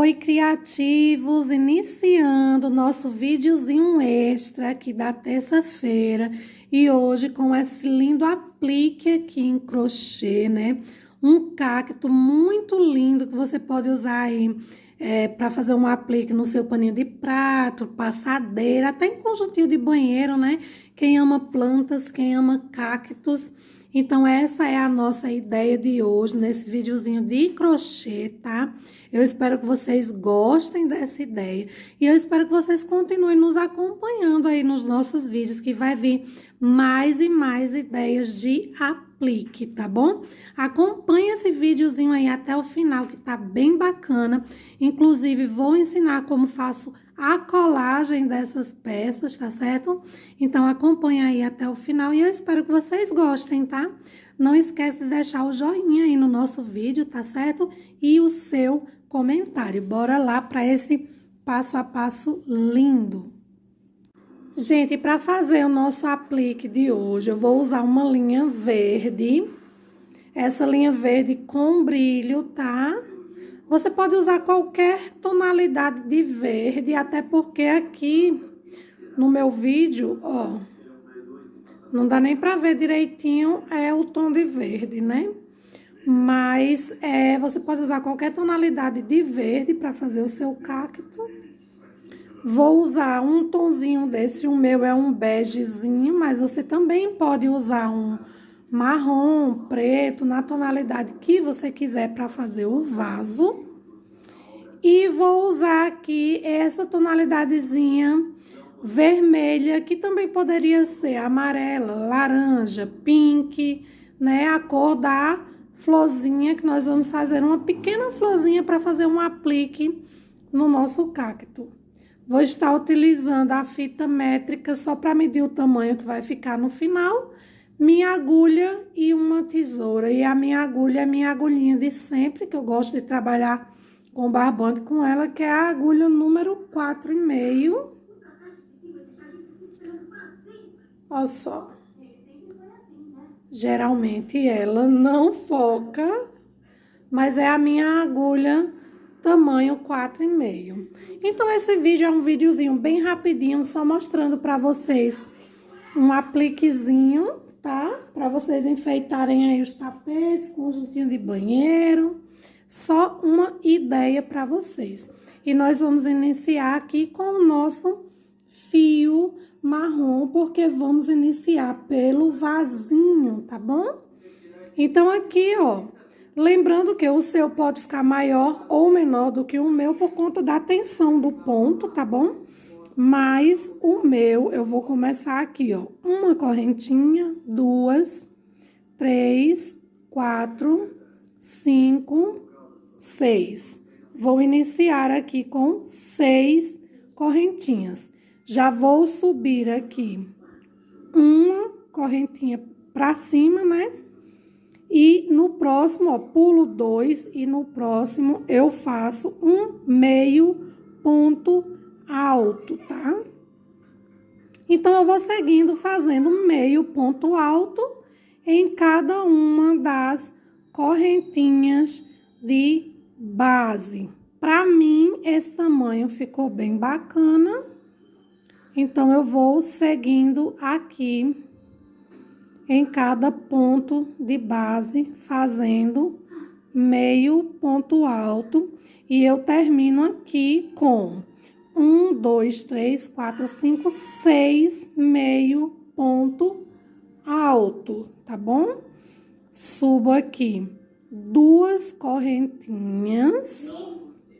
Oi, criativos! Iniciando o nosso videozinho extra aqui da terça-feira. E hoje com esse lindo aplique aqui em crochê, né? Um cacto muito lindo que você pode usar aí para fazer um aplique no seu paninho de prato, passadeira, até em conjuntinho de banheiro, né? Quem ama plantas, quem ama cactos. Então, essa é a nossa ideia de hoje, nesse videozinho de crochê, tá? Eu espero que vocês gostem dessa ideia e eu espero que vocês continuem nos acompanhando aí nos nossos vídeos, que vai vir mais e mais ideias de aplique, tá bom? Acompanhe esse videozinho aí até o final, que tá bem bacana. Inclusive, vou ensinar como faço a colagem dessas peças, tá certo? Então, acompanhe aí até o final e eu espero que vocês gostem, tá? Não esquece de deixar o joinha aí no nosso vídeo, tá certo? E o seu comentário. Bora lá para esse passo a passo lindo. Gente, para fazer o nosso aplique de hoje, eu vou usar uma linha verde. Essa linha verde com brilho, tá? Você pode usar qualquer tonalidade de verde, até porque aqui no meu vídeo, ó, não dá nem pra ver direitinho o tom de verde, né? Mas você pode usar qualquer tonalidade de verde para fazer o seu cacto. Vou usar um tonzinho desse, o meu é um begezinho, mas você também pode usar um marrom, preto, na tonalidade que você quiser para fazer o vaso. E vou usar aqui essa tonalidadezinha vermelha, que também poderia ser amarela, laranja, pink, né? A cor da florzinha, que nós vamos fazer uma pequena florzinha para fazer um aplique no nosso cacto. Vou estar utilizando a fita métrica só para medir o tamanho que vai ficar no final, minha agulha e uma tesoura. E a minha agulha é minha agulhinha de sempre, que eu gosto de trabalhar com barbante com ela, que é a agulha número 4,5. Olha só. Geralmente ela não foca, mas é a minha agulha tamanho 4,5. Então, esse vídeo é um videozinho bem rapidinho, só mostrando pra vocês um apliquezinho, tá? Pra vocês enfeitarem aí os tapetes, conjuntinho de banheiro. Só uma ideia pra vocês. E nós vamos iniciar aqui com o nosso fio marrom, porque vamos iniciar pelo vasinho, tá bom? Então, aqui, ó, lembrando que o seu pode ficar maior ou menor do que o meu por conta da tensão do ponto, tá bom? Mas o meu, eu vou começar aqui, ó, uma correntinha, 2, 3, 4, 5, 6. Vou iniciar aqui com 6 correntinhas. Já vou subir aqui uma correntinha pra cima, né? E no próximo, ó, pulo 2 e no próximo eu faço um meio ponto alto, tá? Então, eu vou seguindo fazendo meio ponto alto em cada uma das correntinhas de base. Pra mim, esse tamanho ficou bem bacana. Então, eu vou seguindo aqui em cada ponto de base, fazendo meio ponto alto. E eu termino aqui com 1, 2, 3, 4, 5, 6 meio ponto alto, tá bom? Subo aqui 2 correntinhas,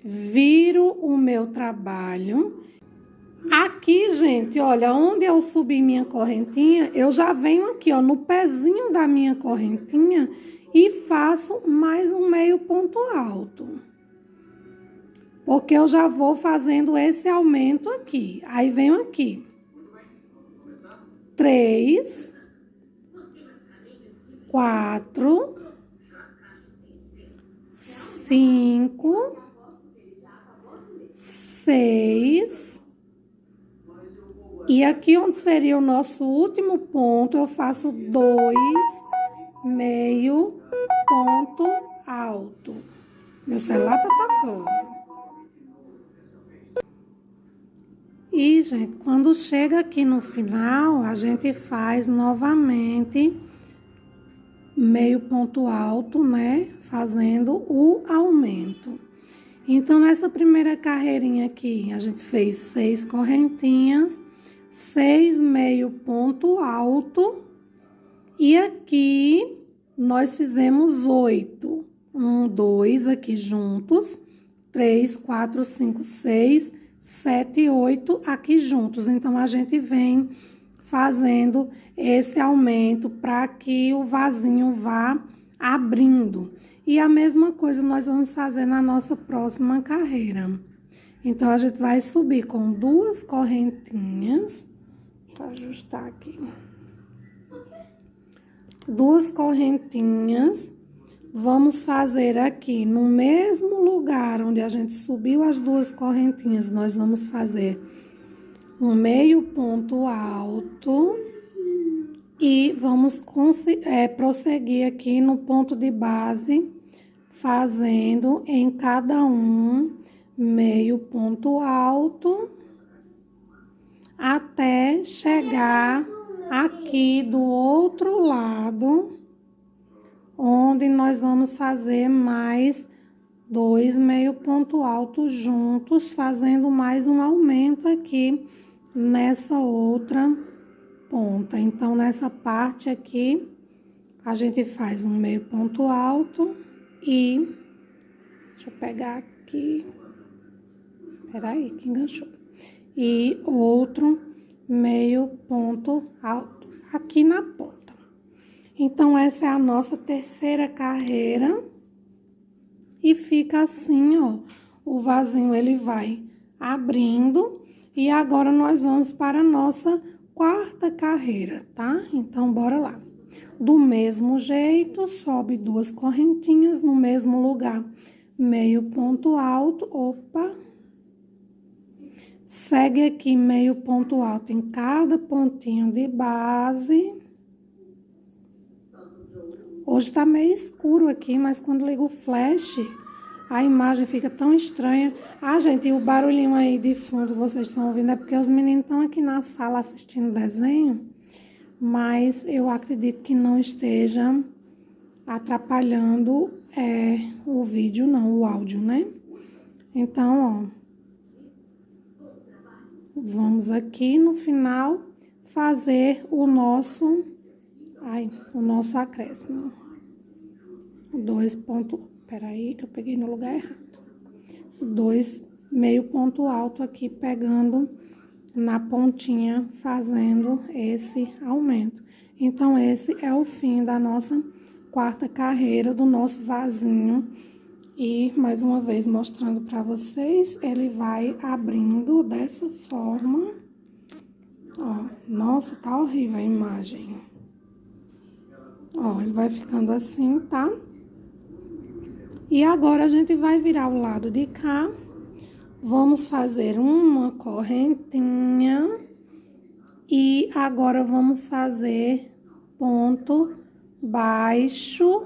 viro o meu trabalho. Aqui, gente, olha, onde eu subi minha correntinha, eu já venho aqui, ó, no pezinho da minha correntinha e faço mais um meio ponto alto. Porque eu já vou fazendo esse aumento aqui. Aí, venho aqui. 3, 4, 5, 6... E aqui onde seria o nosso último ponto, eu faço 2 meio ponto alto. Meu celular tá tocando. E, gente, quando chega aqui no final, a gente faz novamente meio ponto alto, né? Fazendo o aumento. Então, nessa primeira carreirinha aqui, a gente fez 6 correntinhas, 6 meio ponto alto. E aqui, nós fizemos 8. 1, 2 aqui juntos. 3, 4, 5, 6, 7 e 8 aqui juntos. Então, a gente vem fazendo esse aumento para que o vasinho vá abrindo. E a mesma coisa nós vamos fazer na nossa próxima carreira. Então, a gente vai subir com 2 correntinhas. Deixa eu ajustar aqui. 2 correntinhas. Vamos fazer aqui no mesmo lugar onde a gente subiu as 2 correntinhas, nós vamos fazer um meio ponto alto e vamos prosseguir aqui no ponto de base, fazendo em cada um meio ponto alto até chegar aqui do outro lado, onde nós vamos fazer mais 2 meio ponto alto juntos, fazendo mais um aumento aqui nessa outra ponta. Então, nessa parte aqui, a gente faz um meio ponto alto e... Deixa eu pegar aqui... Peraí, que enganchou. E outro meio ponto alto aqui na ponta. Então, essa é a nossa terceira carreira. E fica assim, ó. O vasinho, ele vai abrindo. E agora, nós vamos para a nossa quarta carreira, tá? Então, bora lá. Do mesmo jeito, sobe 2 correntinhas no mesmo lugar. Meio ponto alto. Opa! Segue aqui meio ponto alto em cada pontinho de base. Hoje tá meio escuro aqui, mas quando ligo o flash, a imagem fica tão estranha. Ah, gente, e o barulhinho aí de fundo, vocês estão ouvindo, é porque os meninos estão aqui na sala assistindo desenho, mas eu acredito que não esteja atrapalhando o vídeo, não, o áudio, né? Então, ó, vamos aqui no final fazer o nosso acréscimo. 2 pontos, peraí que eu peguei no lugar errado. 2 meio ponto alto aqui, pegando na pontinha, fazendo esse aumento. Então, esse é o fim da nossa quarta carreira, do nosso vasinho. E, mais uma vez, mostrando pra vocês, ele vai abrindo dessa forma. Ó, nossa, tá horrível a imagem. Ó, ele vai ficando assim, tá? E agora, a gente vai virar o lado de cá. Vamos fazer uma correntinha. E agora, vamos fazer ponto baixo,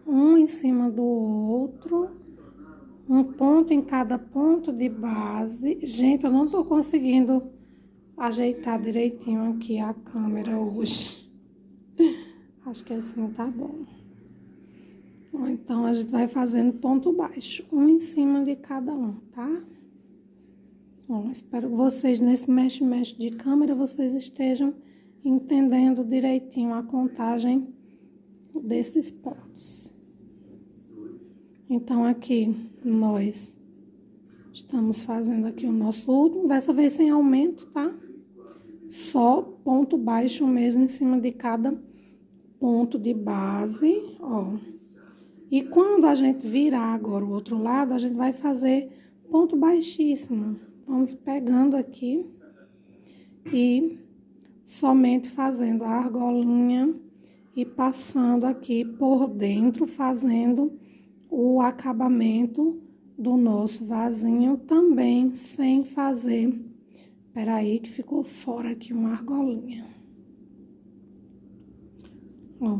um em cima do outro. Um ponto em cada ponto de base. Gente, eu não tô conseguindo ajeitar direitinho aqui a câmera hoje. Acho que assim tá bom. Então, a gente vai fazendo ponto baixo, um em cima de cada um, tá? Bom, espero que vocês, nesse mexe-mexe de câmera, vocês estejam entendendo direitinho a contagem desses pontos. Então, aqui, nós estamos fazendo aqui o nosso último, dessa vez sem aumento, tá? Só ponto baixo mesmo em cima de cada ponto de base, ó. E quando a gente virar agora o outro lado, a gente vai fazer ponto baixíssimo. Vamos pegando aqui e somente fazendo a argolinha e passando aqui por dentro, fazendo o acabamento do nosso vasinho também, sem fazer... Peraí que ficou fora aqui uma argolinha. Ó,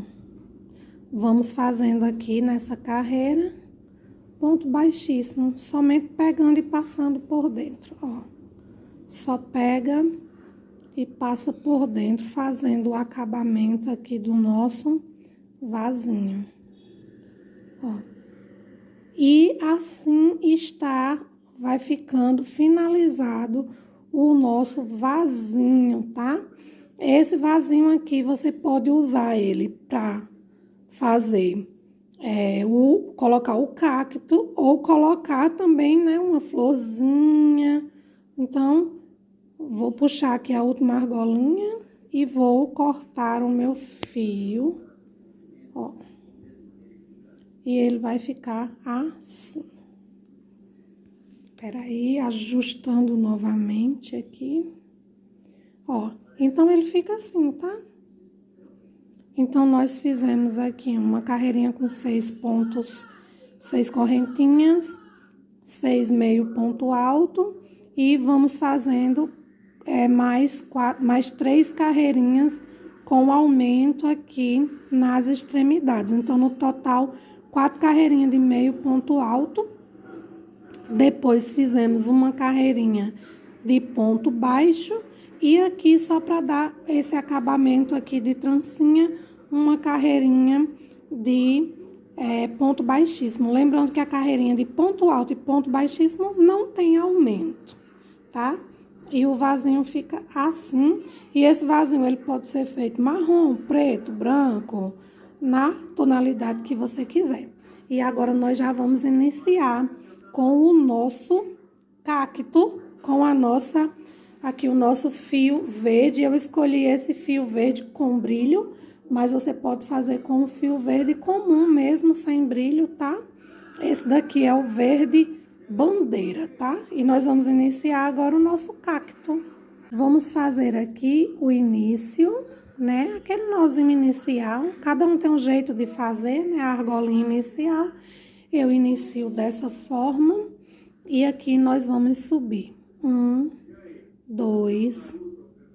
vamos fazendo aqui nessa carreira, ponto baixíssimo, somente pegando e passando por dentro, ó. só pega e passa por dentro, fazendo o acabamento aqui do nosso vasinho. Ó. E assim vai ficando finalizado o nosso vasinho, tá? Esse vasinho aqui, você pode usar ele para fazer, colocar o cacto ou colocar também, né, uma florzinha. Então, vou puxar aqui a última argolinha e vou cortar o meu fio, ó. E ele vai ficar assim. Espera aí, ajustando novamente aqui. Ó, então ele fica assim, tá? Então, nós fizemos aqui uma carreirinha com 6 pontos, 6 correntinhas, 6 meio ponto alto. E vamos fazendo mais 3 carreirinhas com aumento aqui nas extremidades. Então, no total, 4 carreirinhas de meio ponto alto. Depois, fizemos uma carreirinha de ponto baixo. E aqui, só para dar esse acabamento aqui de trancinha, uma carreirinha de ponto baixíssimo. Lembrando que a carreirinha de ponto alto e ponto baixíssimo não tem aumento, tá? E o vasinho fica assim. E esse vasinho, ele pode ser feito marrom, preto, branco, na tonalidade que você quiser. E agora, nós já vamos iniciar com o nosso cacto, com a nossa... Aqui o nosso fio verde. Eu escolhi esse fio verde com brilho, mas você pode fazer com o fio verde comum mesmo, sem brilho, tá? Esse daqui é o verde bandeira, tá? E nós vamos iniciar agora o nosso cacto. Vamos fazer aqui o início, né? Aquele nozinho inicial. Cada um tem um jeito de fazer, né? A argolinha inicial. Eu inicio dessa forma. E aqui nós vamos subir. 1, 2,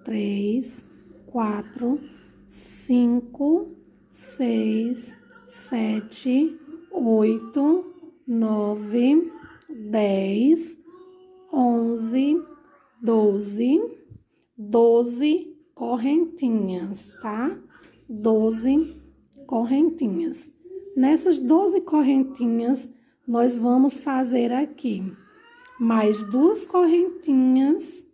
3, 4, 5, 6, 7, 8, 9, 10, 11, 12 correntinhas, tá? 12 correntinhas. Nessas 12 correntinhas, nós vamos fazer aqui mais 2 correntinhas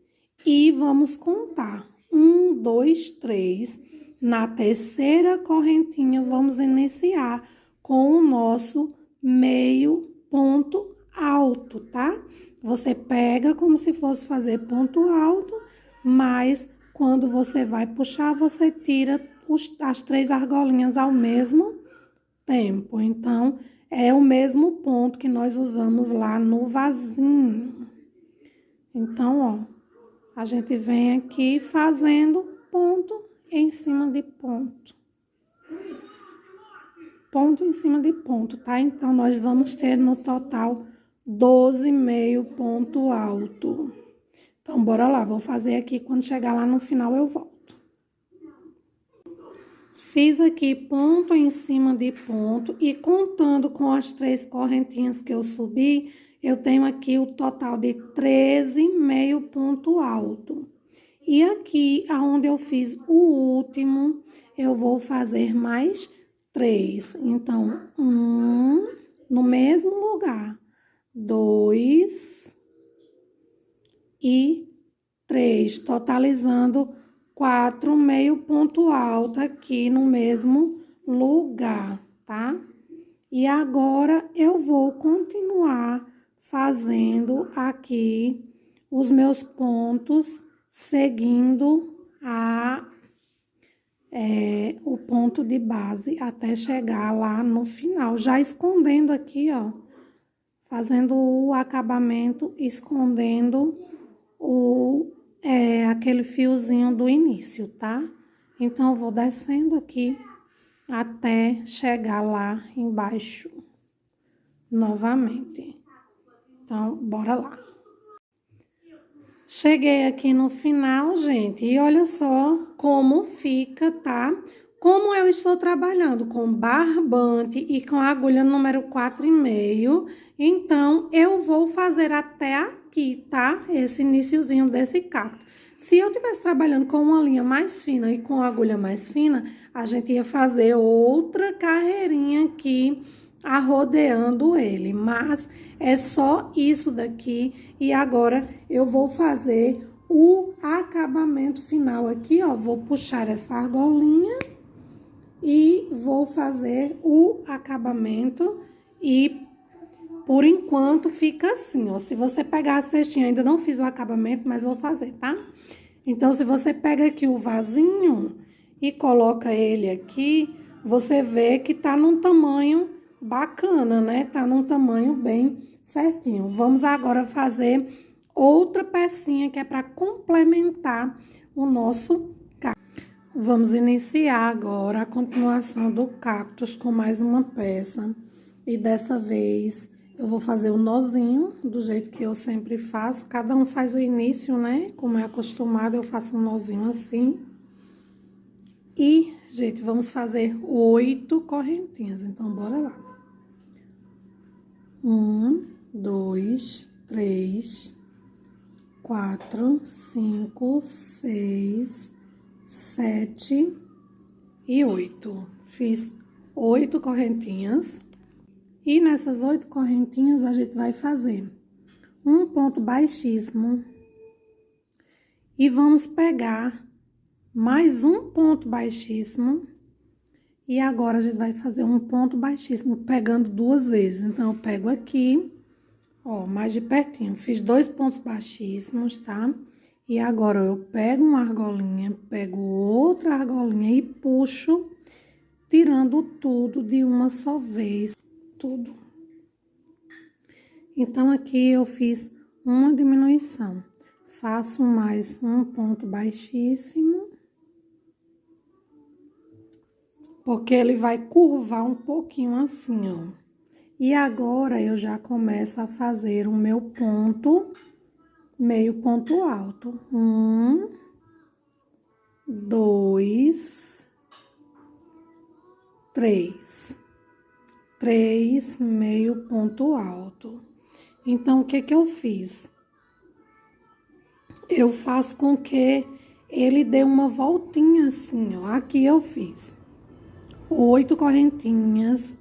e vamos contar 1, 2, 3. Na terceira correntinha, vamos iniciar com o nosso meio ponto alto, tá? Você pega como se fosse fazer ponto alto, mas quando você vai puxar, você tira as 3 argolinhas ao mesmo tempo. Então, é o mesmo ponto que nós usamos lá no vasinho. Então, ó, a gente vem aqui fazendo ponto em cima de ponto. Ponto em cima de ponto, tá? Então, nós vamos ter no total 12 meio ponto alto. Então, bora lá, vou fazer aqui, quando chegar lá no final eu volto. Fiz aqui ponto em cima de ponto e contando com as 3 correntinhas que eu subi, eu tenho aqui o total de 13 meio ponto alto. E aqui, aonde eu fiz o último, eu vou fazer mais 3. Então, 1 no mesmo lugar, 2 e 3, totalizando 4 meio ponto alto aqui no mesmo lugar, tá? E agora, eu vou continuar fazendo aqui os meus pontos, seguindo o ponto de base até chegar lá no final. Já escondendo aqui, ó, fazendo o acabamento, escondendo aquele fiozinho do início, tá? Então, eu vou descendo aqui até chegar lá embaixo novamente. Então, bora lá. Cheguei aqui no final, gente, e olha só como fica, tá? Como eu estou trabalhando com barbante e com a agulha número 4,5, então, eu vou fazer até a aqui, tá? Esse iniciozinho desse cacto. Se eu estivesse trabalhando com uma linha mais fina e com agulha mais fina, a gente ia fazer outra carreirinha aqui, arrodeando ele. Mas é só isso daqui. E agora eu vou fazer o acabamento final aqui, ó. Vou puxar essa argolinha e vou fazer o acabamento e... Por enquanto, fica assim, ó. Se você pegar a cestinha, ainda não fiz o acabamento, mas vou fazer, tá? Então, se você pega aqui o vasinho e coloca ele aqui, você vê que tá num tamanho bacana, né? Tá num tamanho bem certinho. Vamos agora fazer outra pecinha que é para complementar o nosso cactus. Vamos iniciar agora a continuação do cactus com mais uma peça. E dessa vez... eu vou fazer o nozinho, do jeito que eu sempre faço. Cada um faz o início, né? Como é acostumado, eu faço um nozinho assim. E, gente, vamos fazer 8 correntinhas. Então, bora lá. 1, 2, 3, 4, 5, 6, 7 e 8. Fiz 8 correntinhas. E nessas 8 correntinhas, a gente vai fazer um ponto baixíssimo. E vamos pegar mais um ponto baixíssimo. E agora, a gente vai fazer um ponto baixíssimo, pegando 2 vezes. Então, eu pego aqui, ó, mais de pertinho. Fiz 2 pontos baixíssimos, tá? E agora, eu pego uma argolinha, pego outra argolinha e puxo, tirando tudo de uma só vez. Tudo. Então, aqui eu fiz uma diminuição. Faço mais um ponto baixíssimo. Porque ele vai curvar um pouquinho assim, ó. E agora, eu já começo a fazer o meu ponto, meio ponto alto. 1, 2, 3. 3 meio ponto alto. Então, o que que eu fiz? Eu faço com que ele dê uma voltinha assim, ó. Aqui eu fiz 8 correntinhas,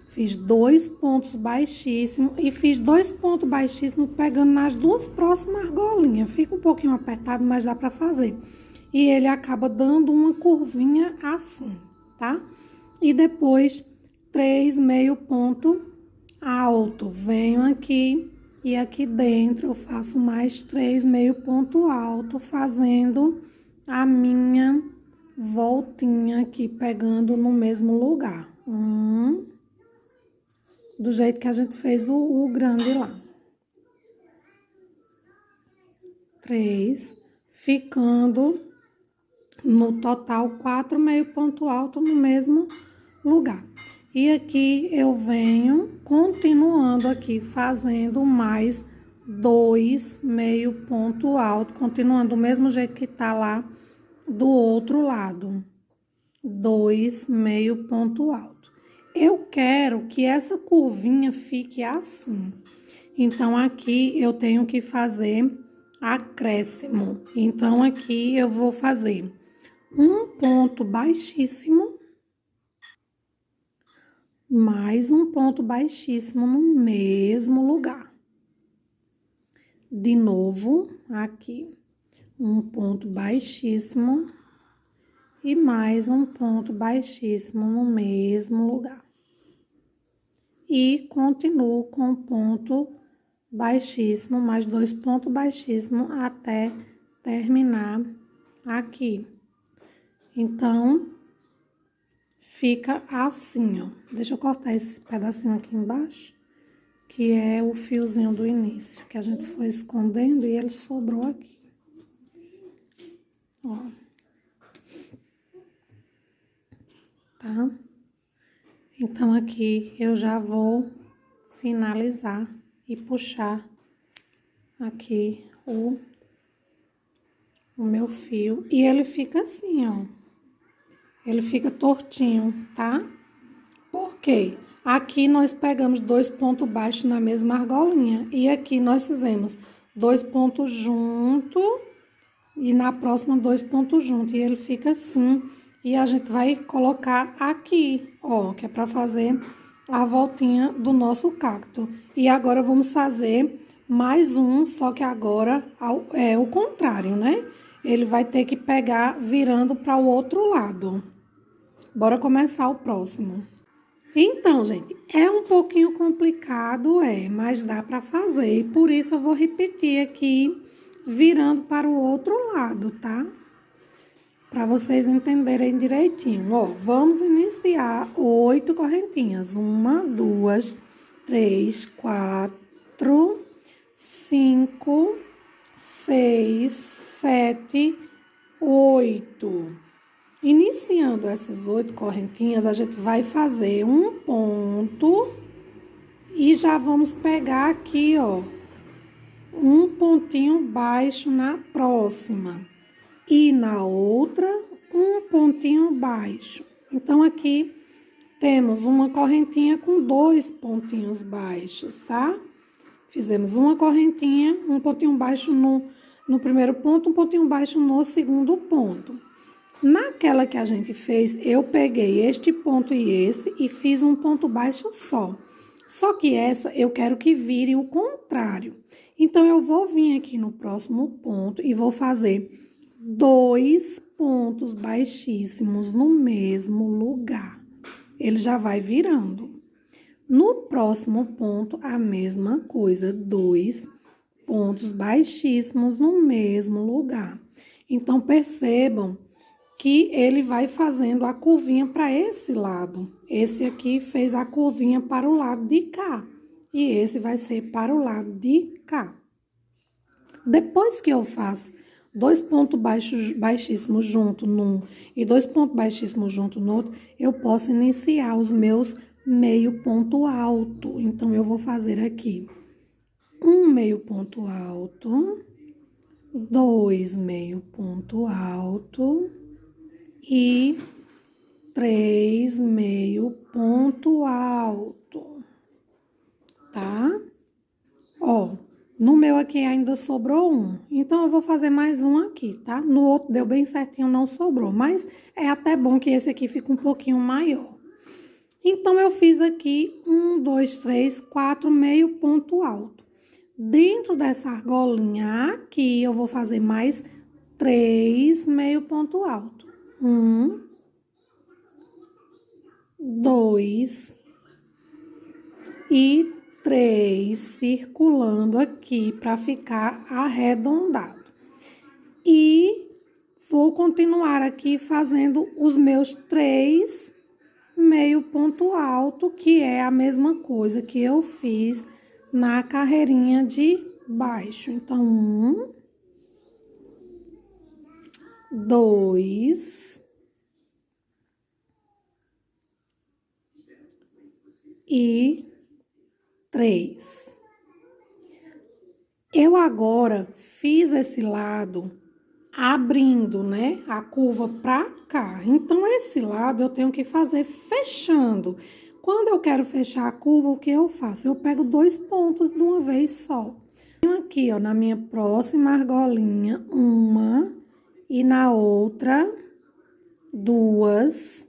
fiz 2 pontos baixíssimos e fiz 2 pontos baixíssimos pegando nas 2 próximas argolinhas. Fica um pouquinho apertado, mas dá pra fazer. E ele acaba dando uma curvinha assim, tá? E depois... 3 meio ponto alto. Venho aqui e aqui dentro eu faço mais 3 meio ponto alto, fazendo a minha voltinha aqui, pegando no mesmo lugar. Do jeito que a gente fez o grande lá. 3, ficando no total 4 meio ponto alto no mesmo lugar. E aqui eu venho continuando aqui, fazendo mais 2 meio ponto alto, continuando do mesmo jeito que tá lá do outro lado. 2 meio ponto alto. Eu quero que essa curvinha fique assim. Então, aqui eu tenho que fazer acréscimo. Então, aqui eu vou fazer um ponto baixíssimo, mais um ponto baixíssimo no mesmo lugar. De novo, aqui, um ponto baixíssimo e mais um ponto baixíssimo no mesmo lugar. E continuo com ponto baixíssimo, mais 2 pontos baixíssimos até terminar aqui. Então, fica assim, ó. Deixa eu cortar esse pedacinho aqui embaixo, que é o fiozinho do início, que a gente foi escondendo e ele sobrou aqui. Ó. Tá? Então, aqui eu já vou finalizar e puxar aqui o meu fio. E ele fica assim, ó. Ele fica tortinho, tá? Por quê? Aqui nós pegamos 2 pontos baixos na mesma argolinha. E aqui nós fizemos 2 pontos junto e na próxima 2 pontos junto. E ele fica assim. E a gente vai colocar aqui, ó, que é pra fazer a voltinha do nosso cacto. E agora vamos fazer mais um, só que agora é o contrário, né? Ele vai ter que pegar virando para o outro lado. Bora começar o próximo. Então, gente, é um pouquinho complicado, mas dá para fazer. E por isso eu vou repetir aqui, virando para o outro lado, tá? Para vocês entenderem direitinho. Ó, vamos iniciar 8 correntinhas. 1, 2, 3, 4, 5, 6, 7, 8. Iniciando essas 8 correntinhas, a gente vai fazer um ponto e já vamos pegar aqui, ó, um pontinho baixo na próxima. E na outra, um pontinho baixo. Então, aqui temos uma correntinha com 2 pontinhos baixos, tá? Fizemos uma correntinha, um pontinho baixo no primeiro ponto, um pontinho baixo no segundo ponto. Naquela que a gente fez, eu peguei este ponto e esse e fiz um ponto baixo só. Só que essa eu quero que vire o contrário. Então, eu vou vir aqui no próximo ponto e vou fazer 2 pontos baixíssimos no mesmo lugar. Ele já vai virando. No próximo ponto, a mesma coisa, 2 pontos baixíssimos no mesmo lugar. Então, percebam que ele vai fazendo a curvinha para esse lado. Esse aqui fez a curvinha para o lado de cá. E esse vai ser para o lado de cá. Depois que eu faço 2 pontos baixíssimos junto num e 2 pontos baixíssimos junto no outro, eu posso iniciar os meus meio ponto alto. Então, eu vou fazer aqui um meio ponto alto, 2 meio ponto alto e 3 meio ponto alto, tá? Ó, no meu aqui ainda sobrou um, então eu vou fazer mais um aqui, tá? No outro deu bem certinho, não sobrou, mas é até bom que esse aqui fique um pouquinho maior. Então, eu fiz aqui 1, 2, 3, 4 meio ponto alto. Dentro dessa argolinha aqui, eu vou fazer mais 3 meio ponto alto. 1, 2 e 3, circulando aqui para ficar arredondado. E vou continuar aqui fazendo os meus 3 meio ponto alto, que é a mesma coisa que eu fiz na carreirinha de baixo. Então, 1, 2 e 3. Eu agora fiz esse lado abrindo, né, a curva pra cá. Então, esse lado eu tenho que fazer fechando. Quando eu quero fechar a curva, o que eu faço? Eu pego 2 pontos de uma vez só. Tenho aqui, ó, na minha próxima argolinha, uma e na outra, 2.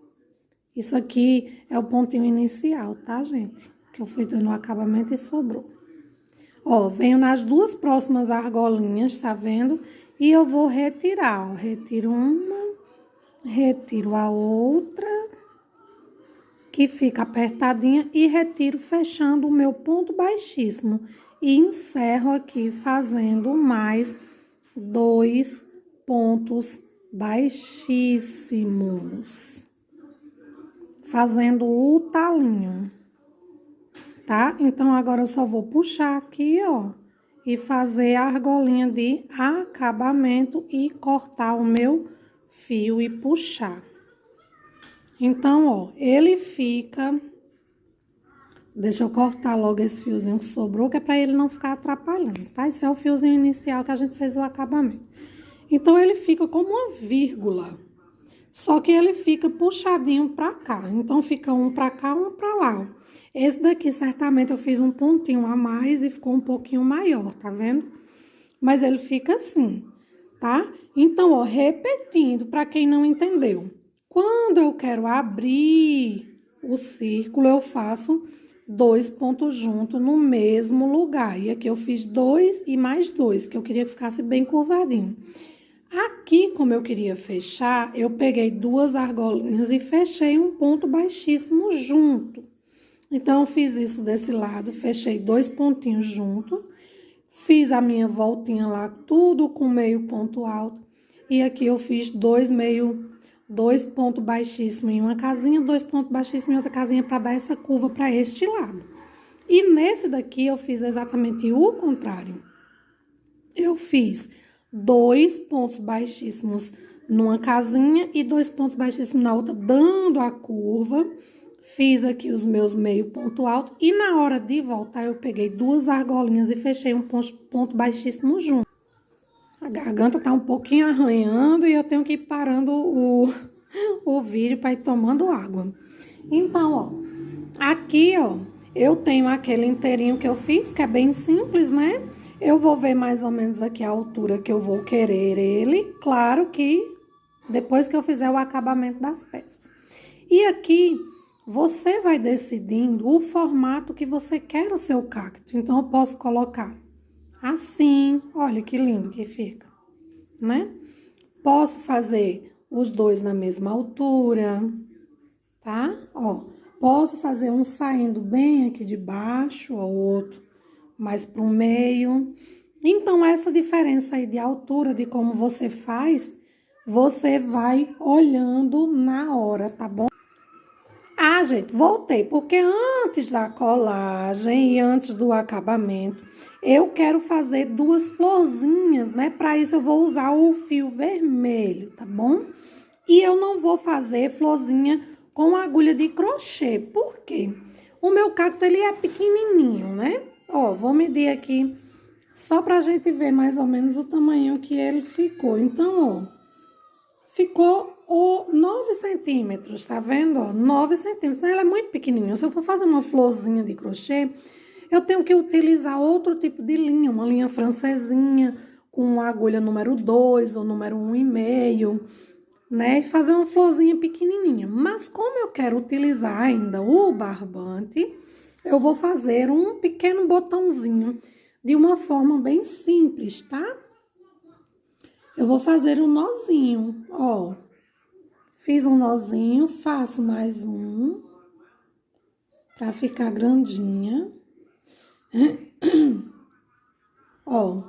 Isso aqui é o pontinho inicial, tá, gente? Que eu fui dando o acabamento e sobrou. Ó, venho nas 2 próximas argolinhas, tá vendo? E eu vou retirar, ó. Retiro uma, retiro a outra, que fica apertadinha, e retiro fechando o meu ponto baixíssimo. E encerro aqui fazendo mais 2 pontos baixíssimos. Fazendo o talinho, tá? Então, agora eu só vou puxar aqui, ó, e fazer a argolinha de acabamento e cortar o meu fio e puxar. Então, ó, ele fica... Deixa eu cortar logo esse fiozinho que sobrou, que é pra ele não ficar atrapalhando, tá? Esse é o fiozinho inicial que a gente fez o acabamento. Então, ele fica como uma vírgula. Só que ele fica puxadinho pra cá. Então, fica um pra cá, um pra lá, ó. Esse daqui, certamente, eu fiz um pontinho a mais e ficou um pouquinho maior, tá vendo? mas ele fica assim, tá? Então, ó, repetindo, para quem não entendeu. Quando eu quero abrir o círculo, eu faço 2 pontos juntos no mesmo lugar. E aqui eu fiz 2 e mais 2, que eu queria que ficasse bem curvadinho. Aqui, como eu queria fechar, eu peguei 2 argolinhas e fechei um ponto baixíssimo junto. Então, eu fiz isso desse lado, fechei 2 pontinhos junto, fiz a minha voltinha lá, tudo com meio ponto alto. E aqui eu fiz 2 pontos baixíssimos em uma casinha, 2 pontos baixíssimos em outra casinha para dar essa curva para este lado. E nesse daqui eu fiz exatamente o contrário. Eu fiz 2 pontos baixíssimos numa casinha e 2 pontos baixíssimos na outra, dando a curva. Fiz aqui os meus meio ponto alto e na hora de voltar eu peguei 2 argolinhas e fechei um ponto baixíssimo junto. A garganta tá um pouquinho arranhando e eu tenho que ir parando o vídeo para ir tomando água. Então, ó, aqui, ó, eu tenho aquele inteirinho que eu fiz, que é bem simples, né? Eu vou ver mais ou menos aqui a altura que eu vou querer ele. Claro que depois que eu fizer o acabamento das peças. E aqui, você vai decidindo o formato que você quer o seu cacto. Então, eu posso colocar assim, olha que lindo que fica, né? Posso fazer os dois na mesma altura, tá? Ó, posso fazer um saindo bem aqui de baixo, ó, o outro mais pro meio. Então, essa diferença aí de altura, de como você faz, você vai olhando na hora, tá bom? Ah, gente, voltei, porque antes da colagem e antes do acabamento, eu quero fazer 2 florzinhas, né? Para isso eu vou usar o fio vermelho, tá bom? E eu não vou fazer florzinha com agulha de crochê, por quê? O meu cacto, ele é pequenininho, né? Ó, vou medir aqui, só pra gente ver mais ou menos o tamanho que ele ficou. Então, ó, ficou 9 centímetros, tá vendo? Ó, 9 centímetros. Então, ela é muito pequenininha. Se eu for fazer uma florzinha de crochê, eu tenho que utilizar outro tipo de linha, uma linha francesinha, com agulha número 2 ou número 1,5, né? E fazer uma florzinha pequenininha. Mas como eu quero utilizar ainda o barbante, eu vou fazer um pequeno botãozinho de uma forma bem simples, tá? Eu vou fazer um nozinho, ó. Fiz um nozinho, faço mais um, pra ficar grandinha. Ó,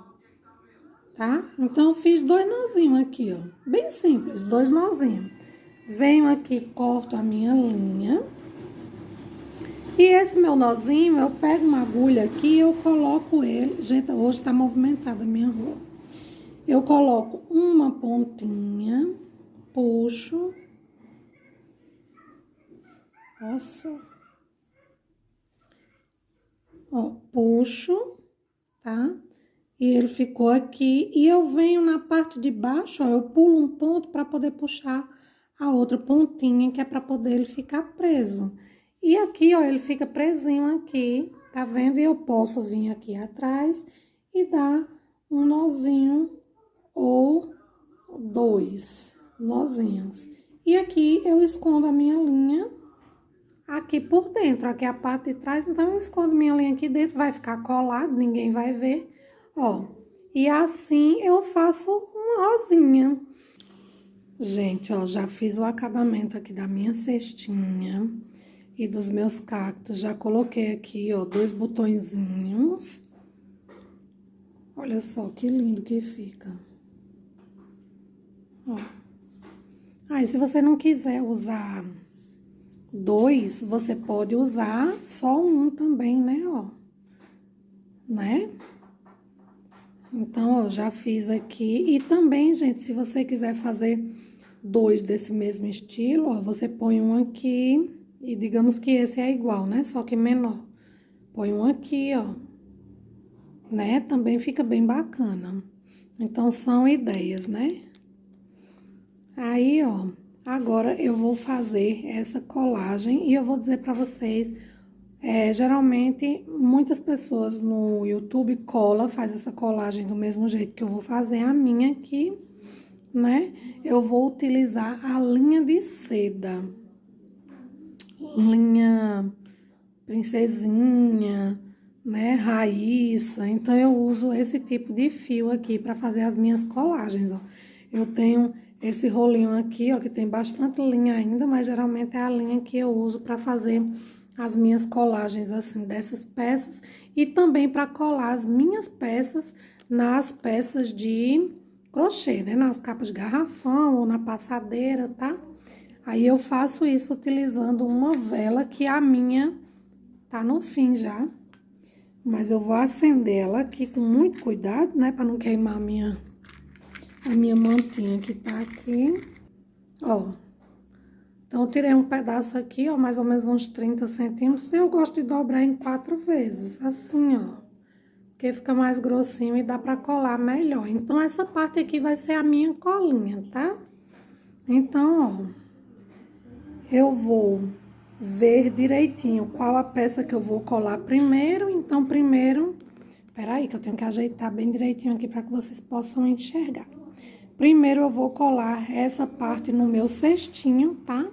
tá? Então, fiz 2 nozinhos aqui, ó. Bem simples, 2 nozinhos. Venho aqui, corto a minha linha. E esse meu nozinho, eu pego uma agulha aqui e eu coloco ele. Gente, hoje tá movimentada a minha rua. Eu coloco uma pontinha, puxo. Nossa. Ó, puxo, tá? E ele ficou aqui. E eu venho na parte de baixo, ó, eu pulo um ponto para poder puxar a outra pontinha, que é para poder ele ficar preso. E aqui, ó, ele fica presinho aqui, tá vendo? E eu posso vir aqui atrás e dar um nozinho ou 2 nozinhos. E aqui eu escondo a minha linha aqui por dentro, aqui é a parte de trás, então eu escondo minha linha aqui dentro, vai ficar colado, ninguém vai ver, ó. E assim eu faço uma rosinha. Gente, ó, já fiz o acabamento aqui da minha cestinha e dos meus cactos. Já coloquei aqui, ó, 2 botõezinhos. Olha só que lindo que fica. Ó. Aí, se você não quiser usar 2, você pode usar só um também, né, ó. Né? Então, ó, já fiz aqui. E também, gente, se você quiser fazer 2 desse mesmo estilo, ó, você põe um aqui e digamos que esse é igual, né? Só que menor. Põe um aqui, ó. Né? Também fica bem bacana. Então, são ideias, né? Aí, ó, agora eu vou fazer essa colagem e eu vou dizer pra vocês Geralmente, muitas pessoas no YouTube faz essa colagem do mesmo jeito que eu vou fazer a minha aqui, né? Eu vou utilizar a linha de seda, linha princesinha, né, Raíssa. Então, eu uso esse tipo de fio aqui para fazer as minhas colagens, ó. Eu tenho esse rolinho aqui, ó, que tem bastante linha ainda, mas geralmente é a linha que eu uso para fazer as minhas colagens, assim, dessas peças. E também para colar as minhas peças nas peças de crochê, né, nas capas de garrafão ou na passadeira, tá? Aí, eu faço isso utilizando uma vela que a minha tá no fim já, mas eu vou acender ela aqui com muito cuidado, né, para não queimar a minha mantinha que tá aqui, ó. Então, eu tirei um pedaço aqui, ó, mais ou menos uns 30 centímetros, e eu gosto de dobrar em 4 vezes, assim, ó, porque fica mais grossinho e dá pra colar melhor. Então, essa parte aqui vai ser a minha colinha, tá? Então, ó, eu vou ver direitinho qual a peça que eu vou colar primeiro. Então, primeiro, peraí que eu tenho que ajeitar bem direitinho aqui para que vocês possam enxergar. Primeiro, eu vou colar essa parte no meu cestinho, tá?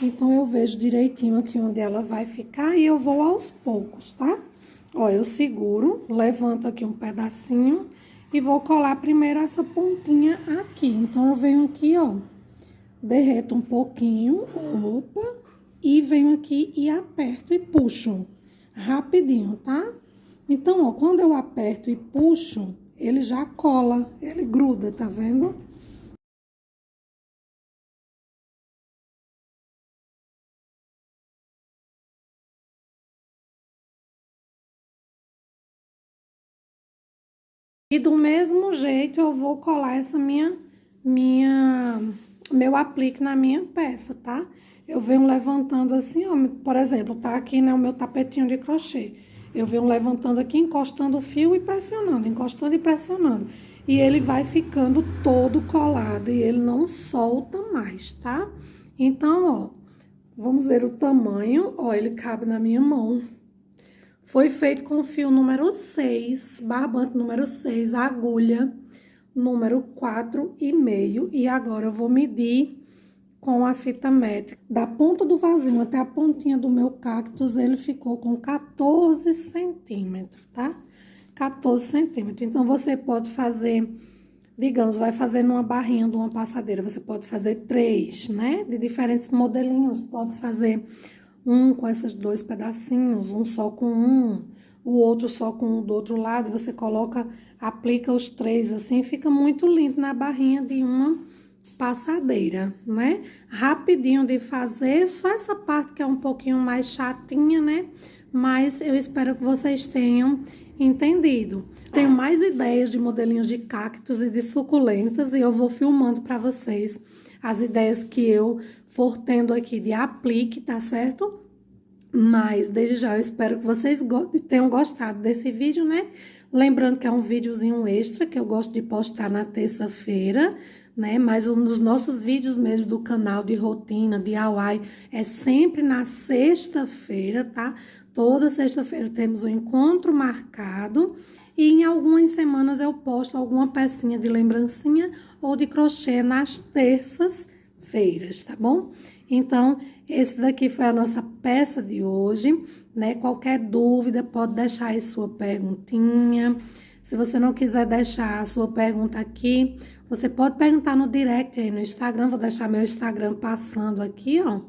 Então, eu vejo direitinho aqui onde ela vai ficar e eu vou aos poucos, tá? Ó, eu seguro, levanto aqui um pedacinho e vou colar primeiro essa pontinha aqui. Então, eu venho aqui, ó, derreto um pouquinho, opa, e venho aqui e aperto e puxo rapidinho, tá? Então, ó, quando eu aperto e puxo, ele já cola, ele gruda, tá vendo? E do mesmo jeito eu vou colar essa meu aplique na minha peça, tá? Eu venho levantando assim, ó, por exemplo, tá aqui, né, o meu tapetinho de crochê. Eu venho levantando aqui, encostando o fio e pressionando, encostando e pressionando. E ele vai ficando todo colado e ele não solta mais, tá? Então, ó, vamos ver o tamanho. Ó, ele cabe na minha mão. Foi feito com o fio número 6, barbante número 6, agulha número 4,5. E agora eu vou medir com a fita métrica. Da ponta do vasinho até a pontinha do meu cactus, ele ficou com 14 centímetros, tá? 14 centímetros. Então, você pode fazer, digamos, vai fazer numa barrinha de uma passadeira, você pode fazer 3, né? De diferentes modelinhos, pode fazer um com esses 2 pedacinhos, um só com um, o outro só com um do outro lado, e você coloca, aplica os 3 assim, fica muito lindo na barrinha de uma passadeira, né? Rapidinho de fazer, só essa parte que é um pouquinho mais chatinha, né? Mas eu espero que vocês tenham entendido. Tenho mais ideias de modelinhos de cactos e de suculentas e eu vou filmando para vocês as ideias que eu for tendo aqui de aplique, tá certo? Mas desde já eu espero que vocês tenham gostado desse vídeo, né? Lembrando que é um videozinho extra que eu gosto de postar na terça-feira, né? Mas nos nossos vídeos mesmo do canal de rotina, DIY, é sempre na sexta-feira, tá? Toda sexta-feira temos um encontro marcado e em algumas semanas eu posto alguma pecinha de lembrancinha ou de crochê nas terças-feiras, tá bom? Então, esse daqui foi a nossa peça de hoje, né? Qualquer dúvida, pode deixar aí sua perguntinha. Se você não quiser deixar a sua pergunta aqui, você pode perguntar no direct aí no Instagram. Vou deixar meu Instagram passando aqui, ó.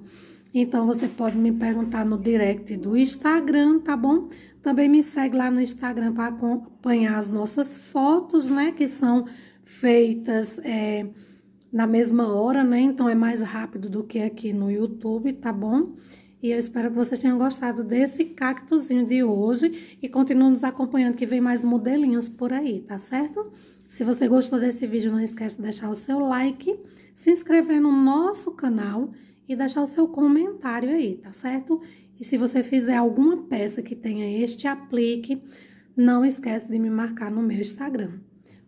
Então, você pode me perguntar no direct do Instagram, tá bom? Também me segue lá no Instagram para acompanhar as nossas fotos, né? Que são feitas na mesma hora, né? Então, é mais rápido do que aqui no YouTube, tá bom? E eu espero que vocês tenham gostado desse cactuzinho de hoje e continuem nos acompanhando que vem mais modelinhos por aí, tá certo? Se você gostou desse vídeo, não esquece de deixar o seu like, se inscrever no nosso canal e deixar o seu comentário aí, tá certo? E se você fizer alguma peça que tenha este aplique, não esquece de me marcar no meu Instagram.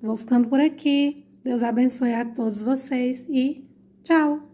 Vou ficando por aqui. Deus abençoe a todos vocês e tchau!